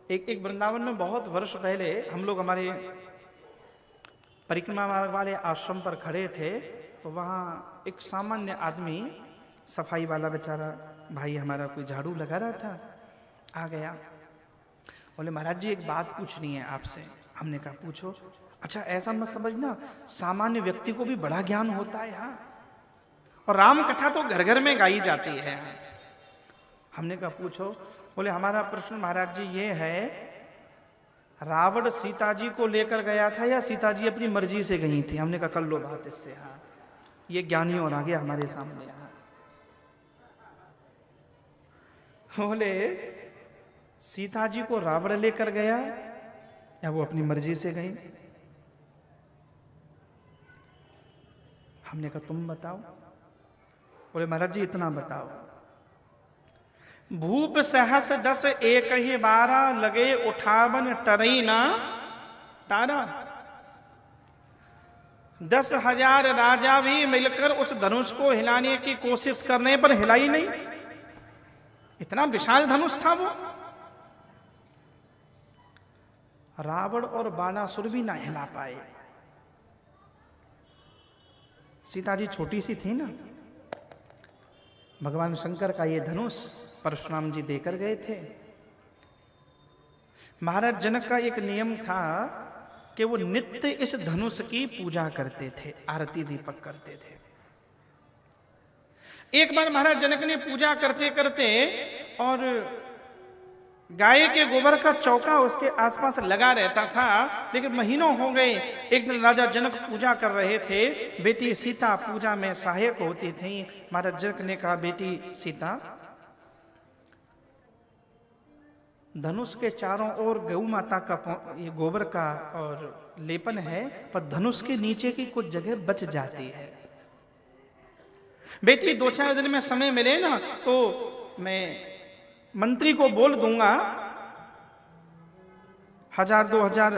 एक वृंदावन में बहुत वर्ष पहले हम लोग हमारे परिक्रमा मार्ग वाले आश्रम पर खड़े थे, तो वहाँ एक सामान्य आदमी, सफाई वाला बेचारा भाई हमारा, कोई झाड़ू लगा रहा था, आ गया। बोले महाराज जी एक बात पूछनी है आपसे। हमने कहा पूछो। अच्छा ऐसा मत समझना, सामान्य व्यक्ति को भी बड़ा ज्ञान होता है यहाँ, और राम कथा तो घर घर में गाई जाती है। हमने कहा पूछो। बोले हमारा प्रश्न महाराज जी ये है, रावण सीता जी को लेकर गया था या सीता जी अपनी मर्जी से गई थी? हमने कहा कर लो बात इससे। हाँ ये ज्ञानी और आ गया हमारे सामने। हाँ बोले सीता जी को रावण लेकर गया या वो अपनी मर्जी से गई? हमने कहा तुम बताओ। बोले महाराज जी इतना बताओ, भूप सहस 10 एक ही 12 लगे उठावन टरई ना तारा। 10,000 राजा भी मिलकर उस धनुष को हिलाने की कोशिश करने पर हिला ही नहीं। इतना विशाल धनुष था वो। रावण और बाणासुर भी ना हिला पाए। सीता जी छोटी सी थी ना, भगवान शंकर का ये धनुष परशुराम जी देकर गए थे। महाराज जनक का एक नियम था कि वो नित्य इस धनुष की पूजा करते थे, आरती दीपक करते थे। एक बार महाराज जनक ने पूजा करते करते और गाय के गोबर का चौका उसके आसपास लगा रहता था, लेकिन महीनों हो गए। एक दिन राजा जनक पूजा कर रहे थे, बेटी सीता पूजा में सहायक होती थी। महाराज जनक ने कहा बेटी सीता, धनुष के चारों ओर गौ माता का ये गोबर का और लेपन है, पर धनुष के नीचे की कुछ जगह बच जाती है। बेटी 2-4 दिन में समय मिले ना तो मैं मंत्री को बोल दूंगा, 1000-2000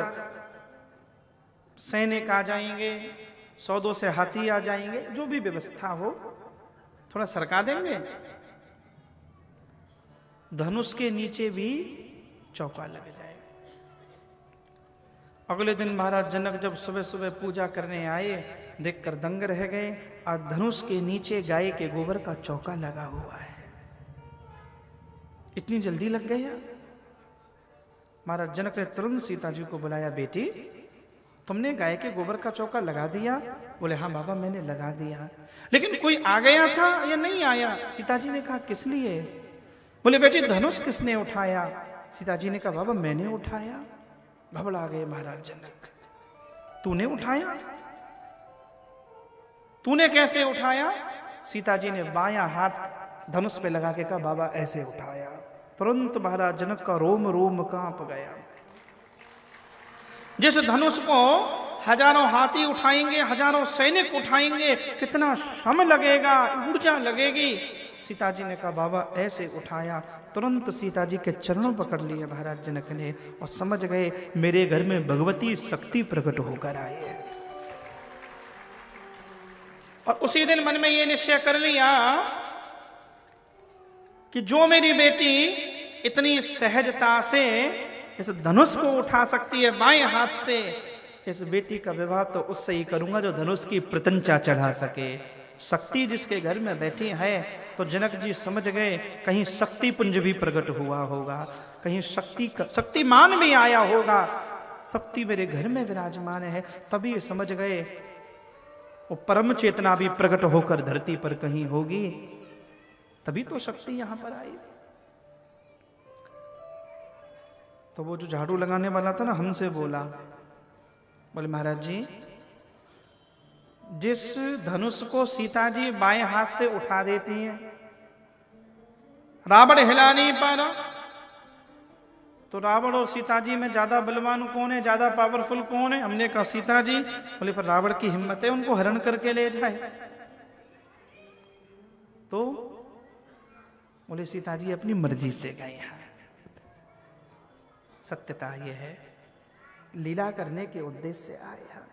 सैनिक आ जाएंगे, 100-200 से हाथी आ जाएंगे, जो भी व्यवस्था हो थोड़ा सरका देंगे, धनुष के नीचे भी चौका लग जाए। अगले दिन महाराज जनक जब सुबह सुबह पूजा करने आए, देखकर दंग रह गए। आज धनुष के नीचे गाय के गोबर का चौका लगा हुआ है। इतनी जल्दी लग गया? महाराज जनक ने तुरंत सीता जी को बुलाया, बेटी तुमने गाय के गोबर का चौका लगा दिया? बोले हाँ बाबा मैंने लगा दिया। लेकिन कोई आ गया था या नहीं आया? सीता जी ने कहा किस लिए? बोले बेटी धनुष किसने उठाया? सीता जी ने कहा बाबा मैंने उठाया। घबरा गए महाराज जनक, तूने उठाया? तूने कैसे उठाया? सीता जी ने बायां हाथ धनुष पे लगा के कहा बाबा ऐसे उठाया। तुरंत महाराज जनक का रोम रोम कांप गया। जिस धनुष को हजारों हाथी उठाएंगे, हजारों सैनिक उठाएंगे, कितना श्रम लगेगा, ऊर्जा लगेगी। सीता जी ने कहा बाबा ऐसे उठाया। तुरंत सीता जी के चरणों पकड़ लिए महाराज जनक ने और समझ गए मेरे घर में भगवती शक्ति प्रकट होकर आई है। और उसी दिन मन में ये निश्चय कर लिया कि जो मेरी बेटी इतनी सहजता से इस धनुष को उठा सकती है बाएं हाथ से, इस बेटी का विवाह तो उससे ही करूंगा जो धनुष की प्रत्यंचा चढ़ा सके। शक्ति जिसके घर में बैठी है, तो जनक जी समझ गए कहीं शक्ति पुंज भी प्रकट हुआ होगा, कहीं शक्तिमान भी आया होगा, शक्ति मेरे घर में विराजमान है। तभी समझ गए वो परम चेतना भी प्रकट होकर धरती पर कहीं होगी, तभी तो शक्ति यहां पर आई। तो वो जो झाड़ू लगाने वाला था ना, हमसे बोला, बोले महाराज जी जिस धनुष को सीता जी बाएं हाथ से उठा देती हैं, रावण हिला नहीं पा रहा, तो रावण और सीता जी में ज्यादा बलवान कौन है, ज्यादा पावरफुल कौन है? हमने कहा सीता जी। बोले पर रावण की हिम्मत है उनको हरण करके ले जाए? तो बोले सीता जी अपनी मर्जी से गए हैं। सत्यता यह है लीला करने के उद्देश्य से आए हैं।